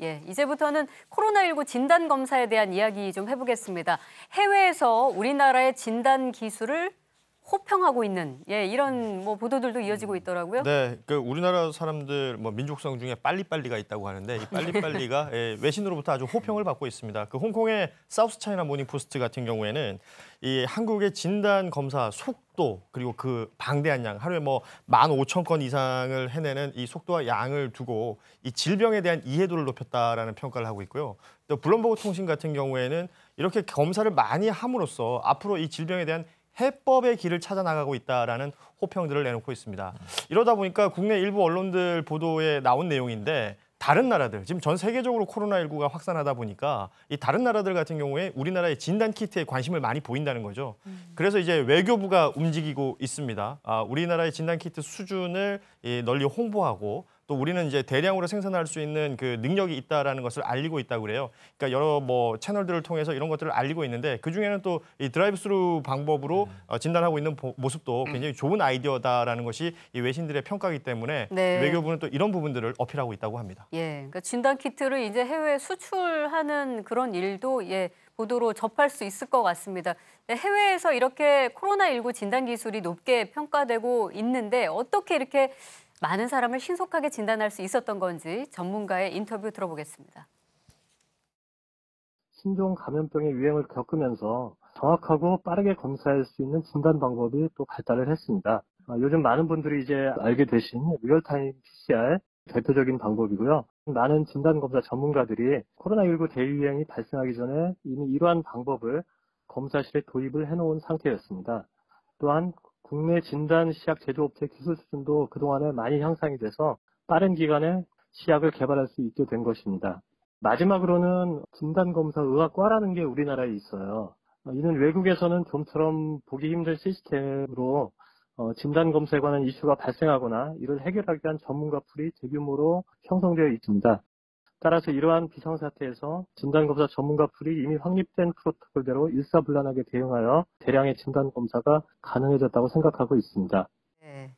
예, 이제부터는 코로나19 진단 검사에 대한 이야기 좀 해보겠습니다. 해외에서 우리나라의 진단 기술을 호평하고 있는 이런 보도들도 이어지고 있더라고요. 네, 그 우리나라 사람들 민족성 중에 빨리빨리가 있다고 하는데 이 빨리빨리가 외신으로부터 아주 호평을 받고 있습니다. 그 홍콩의 사우스 차이나 모닝 포스트 같은 경우에는 이 한국의 진단 검사 속도 그리고 그 방대한 양 하루에 15,000건 이상을 해내는 이 속도와 양을 두고 이 질병에 대한 이해도를 높였다라는 평가를 하고 있고요. 또 블룸버그 통신 같은 경우에는 이렇게 검사를 많이 함으로써 앞으로 이 질병에 대한 해법의 길을 찾아 나가고 있다라는 호평들을 내놓고 있습니다. 이러다 보니까 국내 일부 언론들 보도에 나온 내용인데 다른 나라들, 지금 전 세계적으로 코로나19가 확산하다 보니까 이 다른 나라들 같은 경우에 우리나라의 진단 키트에 관심을 많이 보인다는 거죠. 그래서 이제 외교부가 움직이고 있습니다. 우리나라의 진단 키트 수준을 널리 홍보하고 또 우리는 이제 대량으로 생산할 수 있는 그 능력이 있다라는 것을 알리고 있다고 그래요. 그러니까 여러 채널들을 통해서 이런 것들을 알리고 있는데 그 중에는 또 이 드라이브스루 방법으로 진단하고 있는 모습도 굉장히 좋은 아이디어다라는 것이 이 외신들의 평가이기 때문에 네. 외교부는 또 이런 부분들을 어필하고 있다고 합니다. 예, 그러니까 진단 키트를 이제 해외에 수출하는 그런 일도 보도로 접할 수 있을 것 같습니다. 해외에서 이렇게 코로나19 진단 기술이 높게 평가되고 있는데 어떻게 이렇게 많은 사람을 신속하게 진단할 수 있었던 건지 전문가의 인터뷰 들어보겠습니다. 신종 감염병의 유행을 겪으면서 정확하고 빠르게 검사할 수 있는 진단 방법이 또 발달을 했습니다. 요즘 많은 분들이 이제 알게 되신 리얼타임 PCR 대표적인 방법이고요. 많은 진단검사 전문가들이 코로나19 대유행이 발생하기 전에 이미 이러한 방법을 검사실에 도입을 해놓은 상태였습니다. 또한 국내 진단 시약 제조업체 기술 수준도 그동안에 많이 향상이 돼서 빠른 기간에 시약을 개발할 수 있게 된 것입니다. 마지막으로는 진단검사 의학과라는 게 우리나라에 있어요. 이는 외국에서는 좀처럼 보기 힘든 시스템으로 진단검사에 관한 이슈가 발생하거나 이를 해결하기 위한 전문가 풀이 대규모로 형성되어 있습니다. 따라서 이러한 비상사태에서 진단검사 전문가 풀이 이미 확립된 프로토콜대로 일사불란하게 대응하여 대량의 진단검사가 가능해졌다고 생각하고 있습니다. 네.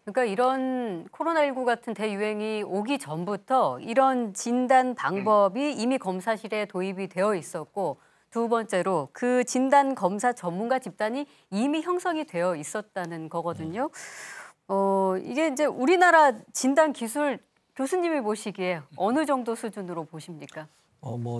그러니까 이런 코로나19 같은 대유행이 오기 전부터 이런 진단 방법이 이미 검사실에 도입이 되어 있었고 두 번째로 그 진단 검사 전문가 집단이 이미 형성이 되어 있었다는 거거든요. 이게 이제 우리나라 진단 기술 교수님이 보시기에 어느 정도 수준으로 보십니까?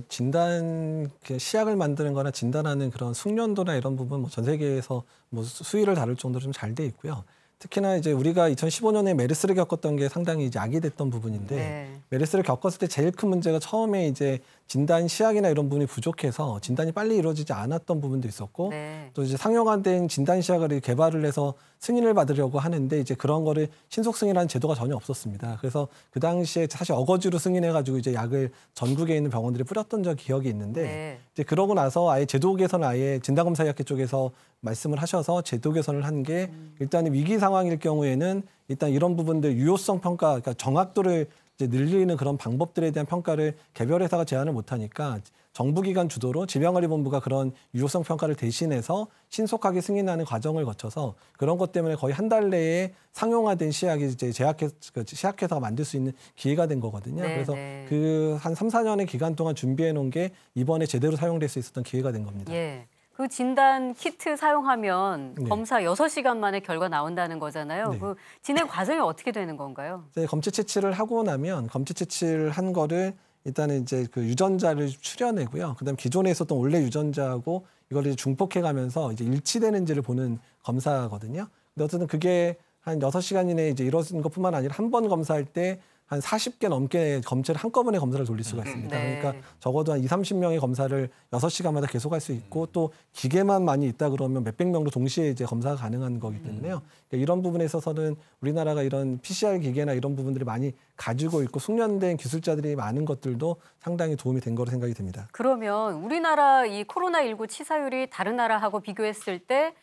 진단 시약을 만드는 거나 진단하는 그런 숙련도나 이런 부분 전 세계에서 수위를 다룰 정도로 좀 잘 돼 있고요. 특히나 이제 우리가 2015년에 메르스를 겪었던 게 상당히 이제 야기됐던 부분인데 네. 메르스를 겪었을 때 제일 큰 문제가 처음에 이제 진단 시약이나 이런 부분이 부족해서 진단이 빨리 이루어지지 않았던 부분도 있었고 네. 또 이제 상용화된 진단 시약을 개발을 해서 승인을 받으려고 하는데 이제 그런 거를 신속 승인하는 제도가 전혀 없었습니다. 그래서 그 당시에 사실 어거지로 승인해가지고 이제 약을 전국에 있는 병원들이 뿌렸던 기억이 있는데 네. 이제 그러고 나서 아예 제도 개선을 아예 진단검사의학회 쪽에서 말씀을 하셔서 제도 개선을 한 게 일단 위기 상황일 경우에는 일단 이런 부분들 유효성 평가, 그러니까 정확도를 이제 늘리는 그런 방법들에 대한 평가를 개별 회사가 제안을 못하니까 정부기관 주도로 질병관리본부가 그런 유효성 평가를 대신해서 신속하게 승인하는 과정을 거쳐서 그런 것 때문에 거의 한 달 내에 상용화된 시약이 이제 시약회사가 만들 수 있는 기회가 된 거거든요. 네, 그래서 네. 그 한 3, 4년의 기간 동안 준비해 놓은 게 이번에 제대로 사용될 수 있었던 기회가 된 겁니다. 예. 그 진단 키트 사용하면 네. 검사 6시간 만에 결과 나온다는 거잖아요. 네. 그 진행 과정이 어떻게 되는 건가요? 이제 검체 채취를 하고 나면 검체 채취를 한 거를 일단은 이제 그 유전자를 추려내고요. 그다음 기존에 있었던 원래 유전자하고 이거를 중폭해 가면서 이제 일치되는지를 보는 검사거든요. 근데 어쨌든 그게 한 6시간 이내에 이제 이루어진 것뿐만 아니라 한 번 검사할 때 한 40개 넘게 검체를 한꺼번에 검사를 돌릴 수가 있습니다. 네. 그러니까 적어도 한 30명의 검사를 6시간마다 계속할 수 있고 또 기계만 많이 있다 그러면 몇백 명도 동시에 이제 검사가 가능한 거기 때문에요. 그러니까 이런 부분에 있어서는 우리나라가 이런 PCR 기계나 이런 부분들이 많이 가지고 있고 숙련된 기술자들이 많은 것들도 상당히 도움이 된 거로 생각이 듭니다. 그러면 우리나라 이 코로나19 치사율이 다른 나라하고 비교했을 때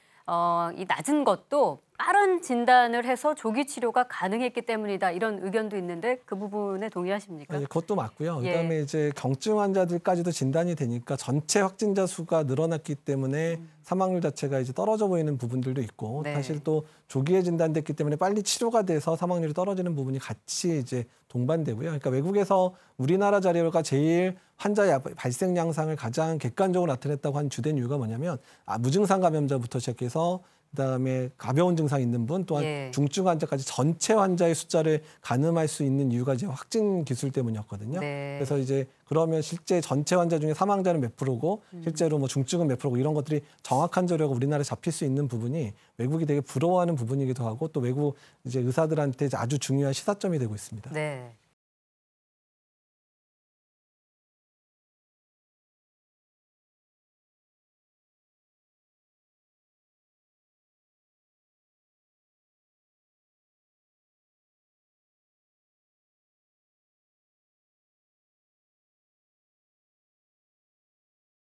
이 낮은 것도 빠른 진단을 해서 조기 치료가 가능했기 때문이다. 이런 의견도 있는데 그 부분에 동의하십니까? 그것도 맞고요. 예. 그다음에 이제 경증 환자들까지도 진단이 되니까 전체 확진자 수가 늘어났기 때문에 사망률 자체가 이제 떨어져 보이는 부분들도 있고 네. 사실 또 조기에 진단됐기 때문에 빨리 치료가 돼서 사망률이 떨어지는 부분이 같이 이제 동반되고요. 그러니까 외국에서 우리나라 자료가 제일 환자의 발생 양상을 가장 객관적으로 나타냈다고 한 주된 이유가 뭐냐면 무증상 감염자부터 시작해서 그다음에 가벼운 증상 있는 분 또한 예. 중증 환자까지 전체 환자의 숫자를 가늠할 수 있는 이유가 이제 확진 기술 때문이었거든요. 네. 그래서 이제 그러면 실제 전체 환자 중에 사망자는 몇 프로고 실제로 뭐 중증은 몇 프로고 이런 것들이 정확한 자료가 우리나라에 잡힐 수 있는 부분이 외국이 되게 부러워하는 부분이기도 하고 또 외국 이제 의사들한테 아주 중요한 시사점이 되고 있습니다. 네.